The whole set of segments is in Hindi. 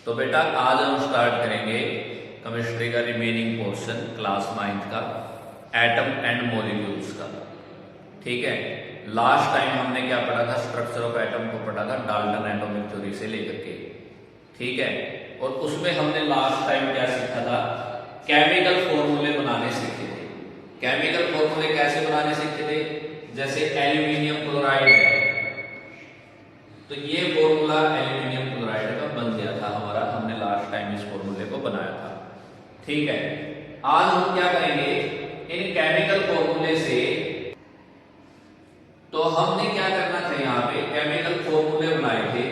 तो बेटा आज हम स्टार्ट करेंगे केमिस्ट्री का रिमेनिंग पोर्शन क्लास 9th का एटम एंड मॉलिक्यूल्स का। ठीक है, लास्ट टाइम हमने क्या पढ़ा था? स्ट्रक्चर ऑफ एटम को पढ़ा था डाल्टन एटॉमिक थ्योरी से लेकर के। ठीक है, और उसमें हमने लास्ट टाइम क्या सीखा था? केमिकल फॉर्मूले बनाने सीखे थे। केमिकल फॉर्मूले कैसे बनाने सीखे थे? जैसे एल्यूमिनियम क्लोराइड है, तो ये फॉर्मूला एल्यूमिनियम क्लोराइड का बन गया था हमारा, हमने लास्ट टाइम इस फॉर्मूले को बनाया था। ठीक है, आज हम क्या करेंगे इन केमिकल फॉर्मूले से। तो हमने क्या करना था, यहाँ पे केमिकल फॉर्मूले बनाए थे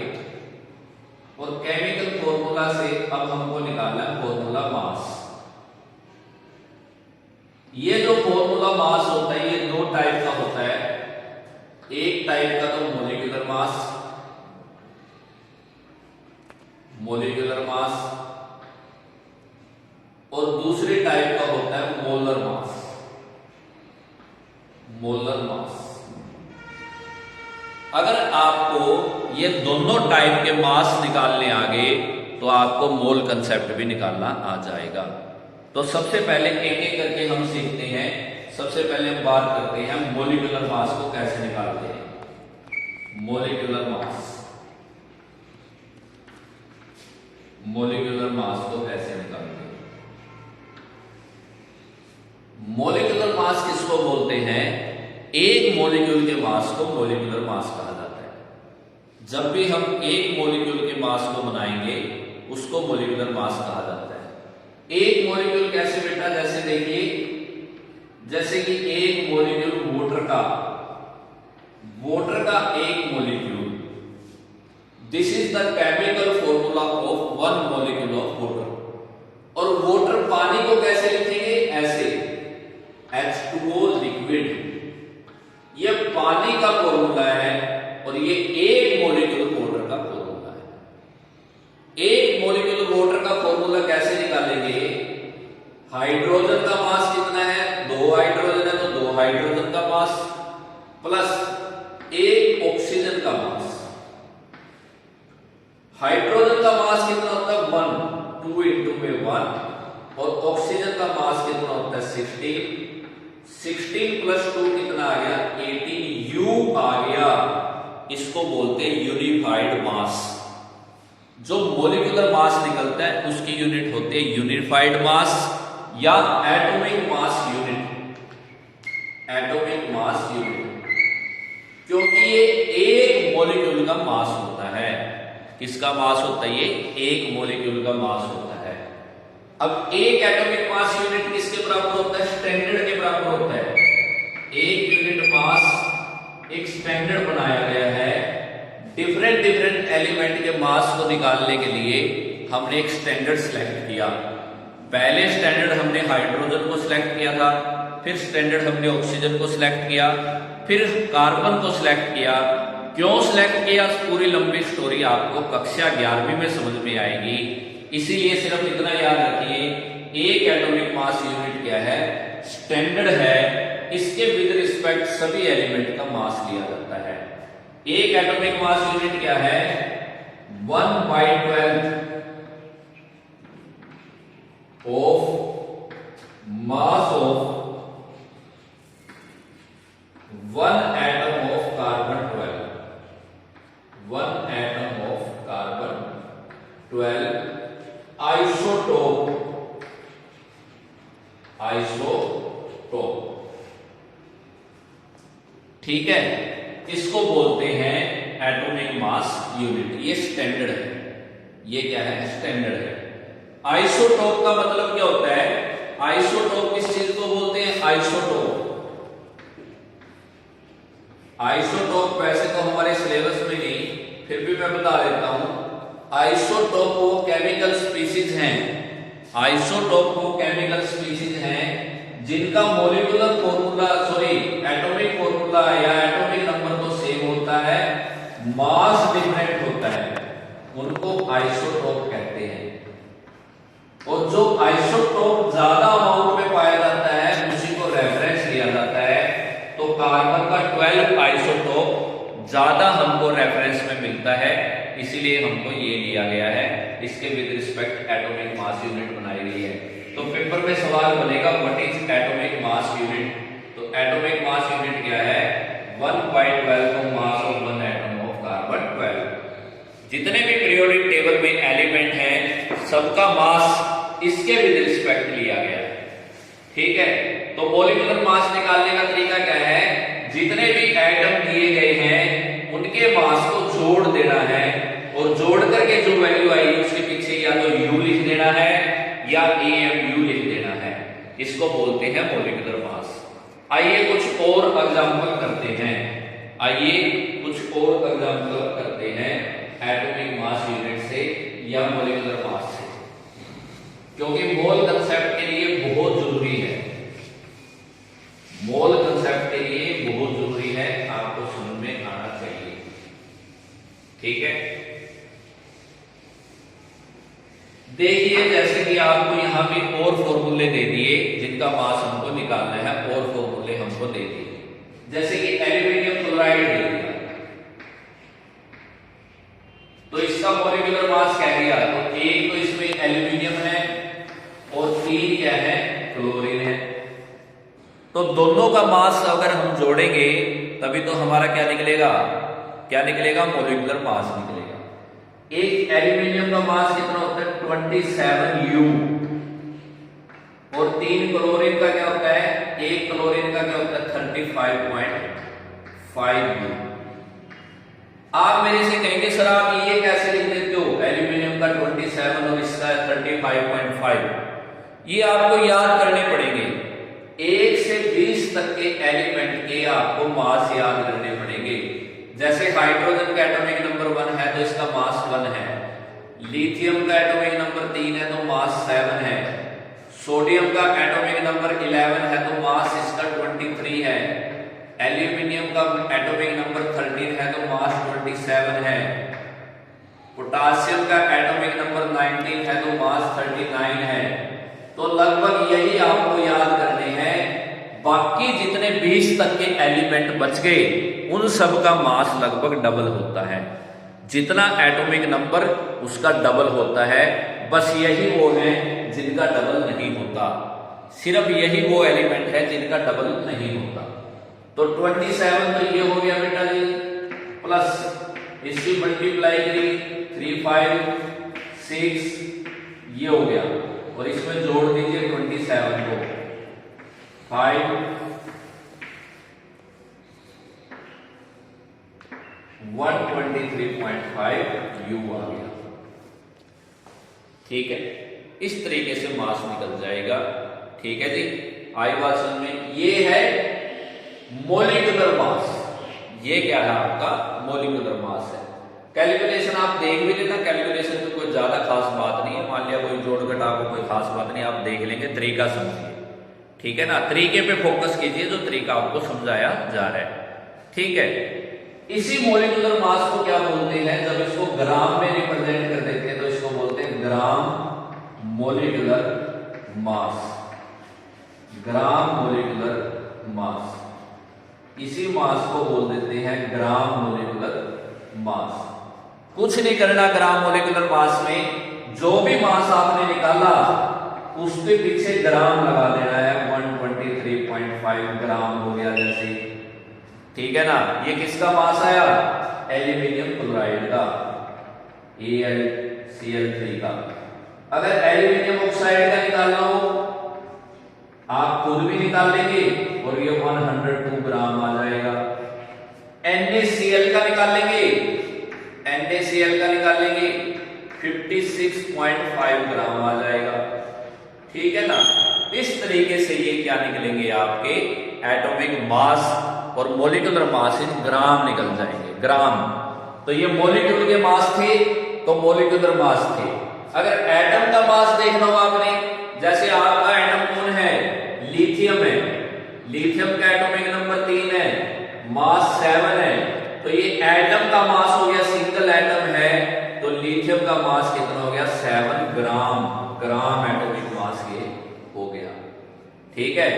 और केमिकल फॉर्मूला से अब हमको निकालना है फॉर्मूला मास। ये जो फॉर्मूला मास होता है ये दो टाइप का होता है। एक टाइप का तो मोलिकुलर मास, मोलिकुलर मास, और दूसरे टाइप का होता है मोलर मास, मोलर मास। अगर आपको ये दोनों टाइप के मास निकालने आ गए तो आपको मोल कंसेप्ट भी निकालना आ जाएगा। तो सबसे पहले एक एक करके हम सीखते हैं। सबसे पहले हम बात करते हैं मोलिकुलर मास को कैसे निकालते हैं। मोलिकुलर मास, मोलिकुलर मास को कैसे निकालते हैं? मोलिकुलर मास किसको बोलते हैं? एक मॉलिक्यूल के मास को मोलिकुलर मास कहा जाता है। जब भी हम एक मॉलिक्यूल के मास को बनाएंगे उसको मोलिकुलर मास कहा जाता है। एक मॉलिक्यूल कैसे बेटा? जैसे देखिए, जैसे कि एक मॉलिक्यूल वाटर का एक molecule, this is the chemical formula of one molecule of water. और वाटर पानी को कैसे लिखेंगे? ऐसे H2O लिक्विड, ये पानी का फॉर्मूला है और ये एक मॉलिक्यूल वाटर का फॉर्मूला है। एक मॉलिक्यूल वाटर का फॉर्मूला कैसे निकालेंगे? हाइड्रोजन का मास कितना है? 2 हाइड्रोजन है तो 2 हाइड्रोजन का मास प्लस एक ऑक्सीजन का मास। हाइड्रोजन का मास कितना होता है? 1, 2 इंटू में 1, और ऑक्सीजन का मास कितना होता है? 16। 16 प्लस 2 कितना आ गया? 18 U आ गया। इसको बोलते हैं यूनिफाइड मास। जो मोलिकुलर मास निकलता है उसकी यूनिट होती है यूनिफाइड मास या atomic mass unit, atomic mass unit, क्योंकि ये एक मॉलिक्यूल का मास होता है। किसका मास होता है? ये एक मॉलिक्यूल का मास होता है। अब एक एटॉमिक मास यूनिट किसके बराबर होता है? स्टैंडर्ड के बराबर होता है। एक यूनिट मास एक स्टैंडर्ड बनाया गया है। डिफरेंट एलिमेंट के मास को निकालने के लिए हमने एक स्टैंडर्ड सिलेक्ट किया। पहले स्टैंडर्ड हमने हाइड्रोजन को सिलेक्ट किया था, फिर स्टैंडर्ड हमने ऑक्सीजन को सिलेक्ट किया, फिर कार्बन को सिलेक्ट किया। क्यों सिलेक्ट किया? पूरी लंबी स्टोरी आपको कक्षा 11वीं में समझ में आएगी। इसीलिए सिर्फ इतना याद रखिए, एक एटॉमिक मास यूनिट क्या है? स्टैंडर्ड है। इसके विद रिस्पेक्ट सभी एलिमेंट का मास लिया जाता है। एक एटॉमिक मास यूनिट क्या है? 1/12 of mass of one atom of carbon 12, one atom of carbon 12 isotope, isotope. ठीक है, इसको बोलते हैं एटॉमिक मास यूनिट। ये स्टैंडर्ड है। ये क्या है? स्टैंडर्ड है। आइसोटोप का मतलब क्या होता है? आइसोटोप किस चीज को बोलते हैं? आइसोटोप। आइसोटोप वैसे तो हमारे सिलेबस में नहीं, फिर भी मैं बता देता हूं। आइसोटोप वो केमिकल स्पीशीज हैं, आइसोटोप वो केमिकल स्पीशीज हैं जिनका molecular formula, sorry atomic formula या एटॉमिक नंबर तो सेम होता है, मास डिफरेंट होता है, उनको आइसोटोप कहते हैं। और जो आइसोटोप ज्यादा अमाउंट में पाया जाता है उसी को रेफरेंस लिया जाता है। तो कार्बन का 12 आइसोटोप ज्यादा हमको रेफरेंस में मिलता है, इसीलिए हमको ये लिया गया है, इसके with respect atomic mass unit बनाई गई है। तो पेपर में सवाल बनेगा what is atomic mass unit. तो एटॉमिक मास यूनिट क्या है, 1/12 mass of one atom of carbon 12। जितने भी पीरियोडिक टेबल में एलिमेंट हैं सबका मास इसके विद रिस्पेक्ट लिया गया है, ठीक है। तो मॉलिक्यूलर मास निकालने का तरीका क्या है, जितने भी एटम दिए गए हैं उनके मास को जोड़ देना है और जोड़ करके जो वैल्यू आएगी उसके पीछे या तो u लिख देना है या AMU लिख देना है, इसको बोलते हैं मॉलिक्यूलर मास। आइए कुछ और एग्जांपल करते हैं, करते हैं एटॉमिक मास यूनिट से या मॉलिक्यूलर मास से, क्योंकि मोल कंसेप्ट के लिए बहुत जरूरी है, मोल कंसेप्ट के लिए बहुत जरूरी है, आपको समझ में आना चाहिए, ठीक है। देखिए जैसे कि आपको यहां पे और फॉर्मूले दे दिए जिनका मास हमको निकालना है, और फॉर्मूले हमको दे दिए, जैसे कि एल्यूमिनियम क्लोराइड दे दिया, तो इसका मॉलिक्यूलर मास क्या दिया, तो एक तो इसमें एल्यूमिनियम है और 3 क्या है, क्लोरीन है। तो दोनों का मास अगर हम जोड़ेंगे तभी तो हमारा क्या निकलेगा, मॉलिक्यूलर मास निकलेगा। एक एल्यूमिनियम का मास कितना होता है, 27U, और 3 क्लोरीन का क्या होता है, एक क्लोरीन का क्या होता है, 35.5U। आप मेरे से कहेंगे सर आप ये कैसे लिख देते हो, एल्यूमिनियम का 27 और इसका 35.5, ये आपको याद करने पड़ेंगे। 1 से 20 तक के एलिमेंट के आपको मास याद करने पड़ेंगे। जैसे हाइड्रोजन का एटॉमिक नंबर 1 है तो इसका मास 1 है, लिथियम का एटॉमिक नंबर 3 है तो मास 7 है, सोडियम का एटॉमिक नंबर 11 है तो मास इसका 23 है, एल्यूमिनियम का एटॉमिक नंबर 13 है तो मास 27 है, पोटासियम का एटॉमिक नंबर 19 है तो मास 39 है। तो लगभग यही आपको याद करने हैं, बाकी जितने 20 तक के एलिमेंट बच गए उन सब का मास लगभग डबल होता है, जितना एटॉमिक नंबर उसका डबल होता है, बस यही वो है जिनका डबल नहीं होता, सिर्फ यही वो एलिमेंट है जिनका डबल नहीं होता। तो 27 तो ये हो गया बेटा जी, प्लस इसकी मल्टीप्लाई करी 3 5 6 ये हो गया, और इसमें जोड़ दीजिए 27 को, 5 123.5 U आ गया, ठीक है। इस तरीके से मास निकल जाएगा, ठीक है जी। आई बात समझ में, ये है मॉलिक्यूलर मास, ये क्या है आपका मॉलिक्यूलर मास है। कैलकुलेशन आप देख भी लेना, कैलकुलेशन में कोई ज्यादा खास बात नहीं है, मान लिया कोई जोड़ घटा को कोई खास बात नहीं, आप देख लेंगे, तरीका समझिए, ठीक है ना, तरीके पे फोकस कीजिए जो तरीका आपको समझाया जा रहा है, ठीक है। इसी मॉलिक्यूलर मास को क्या बोलते हैं, जब इसको ग्राम में रिप्रेजेंट कर देते हैं तो इसको बोलते हैं gram molecular mass, gram molecular mass, इसी मास को बोल देते हैं ग्राम मॉलिक्यूलर मास। कुछ नहीं करना ग्राम मॉलिक्यूलर मास में, जो भी मास आपने निकाला उसके पीछे ग्राम लगा देना है, 123.5 ग्राम हो गया जैसे, ठीक है ना। ये किसका मास आया, एल्यूमिनियम क्लोराइड का, AlCl3 का। अगर एल्यूमिनियम ऑक्साइड का निकालना हो आप खुद भी निकाल लेंगे और ये 102 ग्राम आ जाएगा। NaCl का निकाल लेंगे, NaCl का निकाल लेंगे 56.5 ग्राम आ जाएगा, ठीक है ना। इस तरीके से ये क्या निकलेंगे आपके एटॉमिक मास और मॉलिक्यूलर मास इन ग्राम निकल जाएंगे, ग्राम। तो ये मॉलिक्यूल के मास थे तो मॉलिक्यूलर मास थे। अगर एटम का मास देखना हो आपने, जैसे आपका एटम कौन है, लिथियम है, लिथियम का एटॉमिक नंबर 3 है, मास 7 है, तो ये एटम का मास हो गया, सिंगल एटम है तो लिथियम का मास कितना हो गया, 7 ग्राम, ग्राम एटॉमिक मास ये हो गया, ठीक है।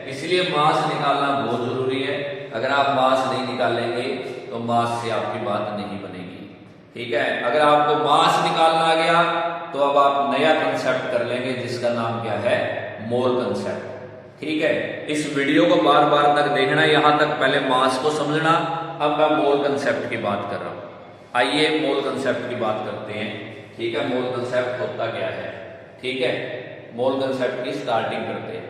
इसलिए मास निकालना बहुत जरूरी है, अगर आप मास नहीं निकालेंगे तो मास से आपकी बात नहीं बनेगी, ठीक है, अगर आपको मास निकालना आ गया तो अब आप नया कंसेप्ट कर लेंगे जिसका नाम क्या है, मोल कंसेप्ट। ठीक है, इस वीडियो को बार बार तक देखना, यहां तक पहले मास को समझना, अब मैं मोल कंसेप्ट की बात कर रहा हूं। आइए मोल कंसेप्ट की बात करते हैं। ठीक है, मोल कंसेप्ट होता क्या है। ठीक है, मोल कंसेप्ट की स्टार्टिंग करते हैं।